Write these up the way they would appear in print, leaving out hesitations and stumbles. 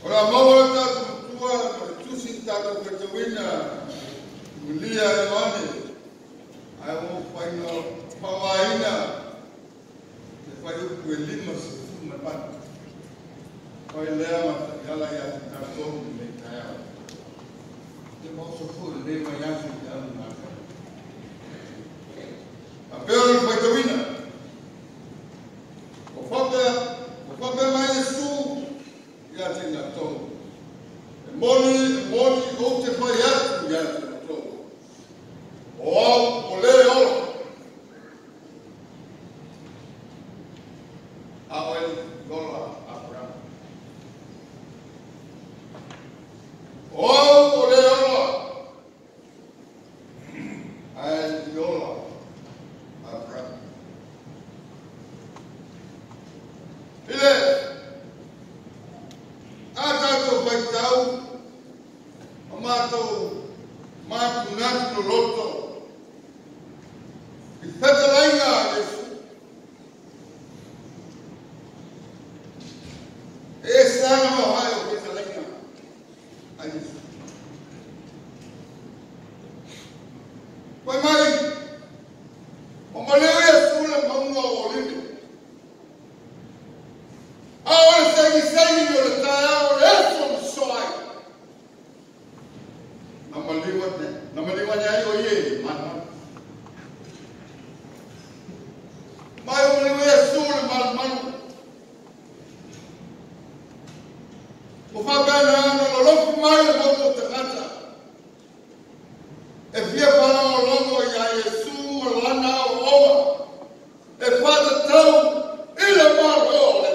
Ora mawata tua tu sinta ko tawina mulia mane ai mo faino pawaina te faio kuelima se mapan oi lea mata yala ya tarto me kaya te mo so fu le ma ya se ya na ka a pero foi tawina o foca mais su ya tenga todo. Moni o te fai atu ya tenga todo. O le o. Awel gola Abraham. O le o. Al gola Abraham. Ile Atato baitau, amato, matu natu loto, I fetalainga Yesu. Esa no hai o fetalainga a Yesu. Pai mai, o maleo Yesu le maunga o lindo. Ahora sai no le taia o eso no soai. Namaliwa nyai o ye mana. Mai o le Yesu le mal. O fa bana no lo mai o mo te kata. E via para o longo ya Yesu lana o. E fa te tau ile maro le.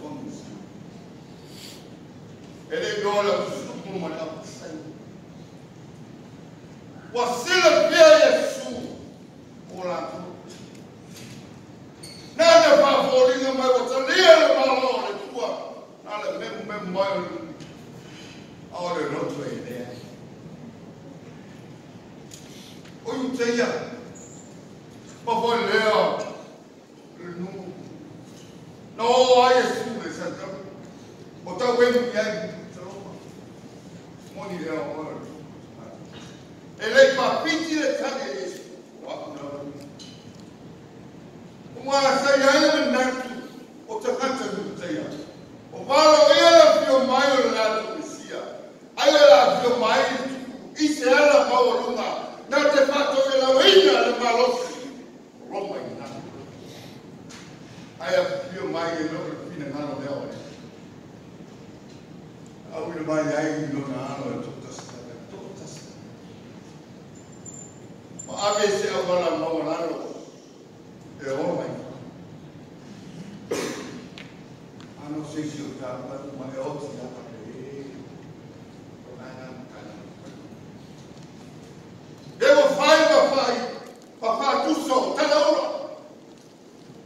fonds. Ele dola kusuku mana kusai. Wasila pia Yesu ola. Nada favoringa mai watalia le malo le tua. Ale mem mai ora roto idea. Oyu teia. Papa leo. No ai Yesu le santa. Bota wenu yai. Moni leo ora. Ele papiti le tane Yesu. Uma saya menantu o takanta saya. O palo ela fio mai la Mesia. Ela fio mai Israel mau lunga. Na te fato ela wina le malosi. Roma ina. Aya fio mai no fina ngalo leo. Au ina mai ai no na ano totas. Ma ave se agora mau nalo. E Roma. Não sei se eu estava com uma outra para ele. Eu papai, tu só, tá na hora.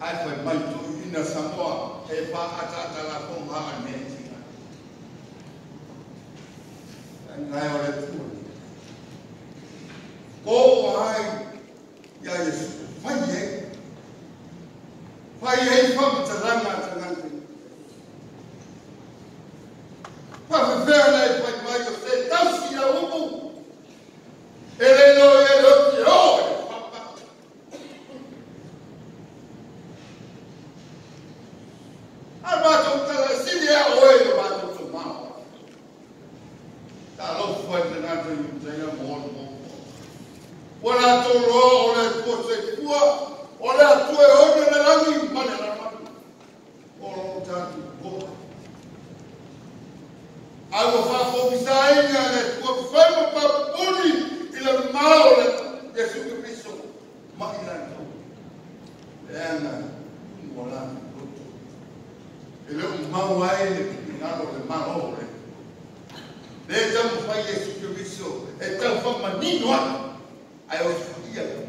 Aí foi mais tu na Samoa, é para atar lá com a mente. Não é hora de tudo. Como ai, e aí vai vamos trazer Para ver aí vai mais você tá se a ele não pior. A bato tá se ele é oi bato tomar. Tá louco foi de nada não tem amor. Ora tu ora você tua, ora tu é outra na lá mas na ora tá I will have design and what firm about only in a mile that you can be so. Makilan. And Molan. A little mawai in out of the mahole. They don't fight as you can be so. A tell from my need one. I was here.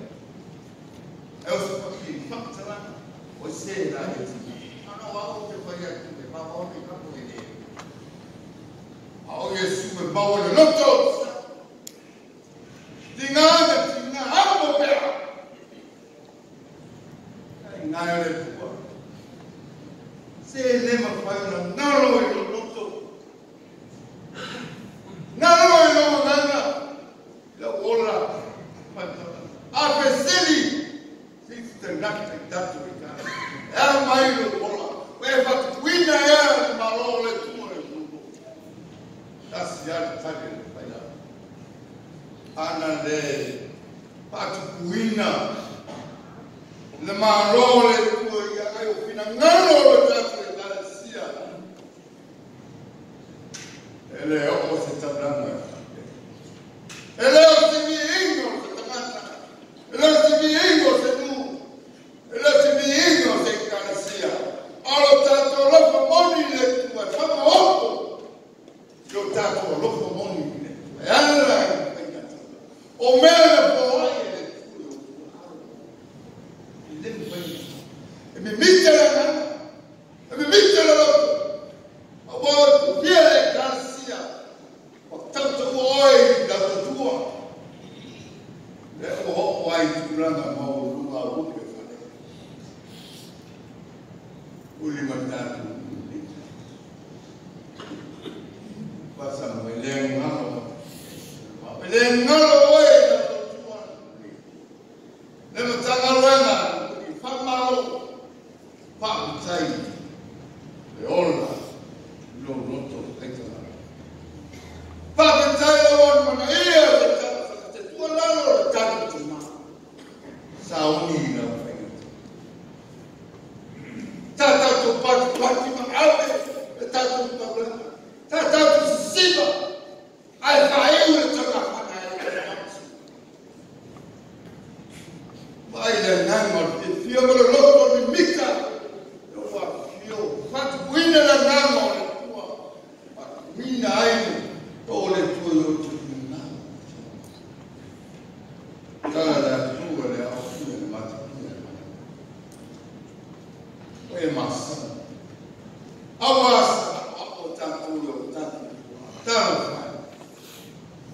I was fucking Faktalan. Was saying that I don't know how to forget the Mahole. Ao Yesu me bawa le loto. Tinga amo pea. Ngai le tua. Se le ma fai na nalo e loto. Nalo e lo ngana. La ora. A peseli. Siste nakte datu ika. Era mai lo ora. We fa wina ya malo le tua. That's the other target. And the Patuina, the Marole, Nano, that's the opposite of Lama. Hello to be English, hello to be English, hello to be English, Garcia. All of that, all of the money left to us, come on. Eu estava com o louco do mundo. O meu foi. Me mite lá. Me mite lá. Agora, via a graça. O tanto oi da tua. O oi do grande mal do mal. O limitado. Pasang meleng ngalo oi na tuan. Lema tangal wena famalo pam tai. E ola lo roto ekala. Pam tai lo mana ia te tuan lalo ta tuma. Sauni na fai. Ta tu pat ma ave ta tu problema. Tata Siva, I find it. By the name of the Fiona Lotto, the Mika, you are fat winner. Nalo fai.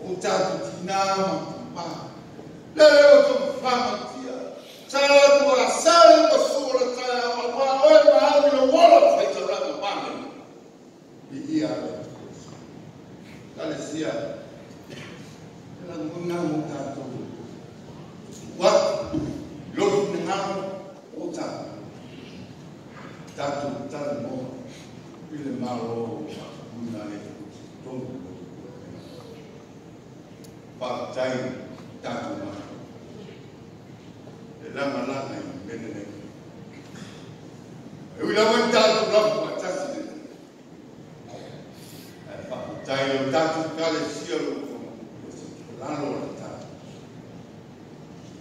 O tatu tinama pa. Leo tu fama tia. Tara tu asal ko sura tara apa oi ma au wala fai tara pa. Ia. Kale sia. Ela nguna tatu. Wat lo ngam o tatu. Tatu tara mo. Ile malo nguna le. Pak Jai Tatu Ma. Lama lama ini benar. Ulama Tatu lama macam ni. Pak Jai Tatu kali siapa lalu Tatu.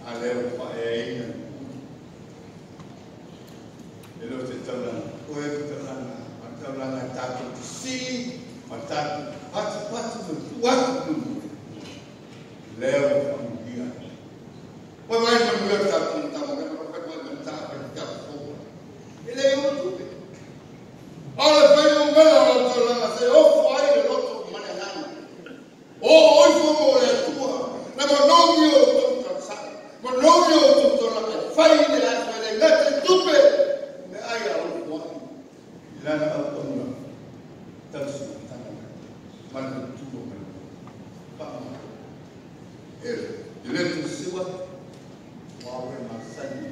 Aleu Pak ini. Lalu setelah kue setelah Tatu si Tatu what Leo dia. Pemain mengulang satu tamu kan pemain mentak berkat semua. Ini yang itu. Oleh pemain mengulang tu lah saya fai le lot mana nana. Oh semua oleh tua. Nama nongyo tu tersak. Nongyo tu tersak. Fai le lah saya nak tupe. Me ayah orang. Lana autumn. Terus tangan. Mana tu Ele tu siwa wawe masai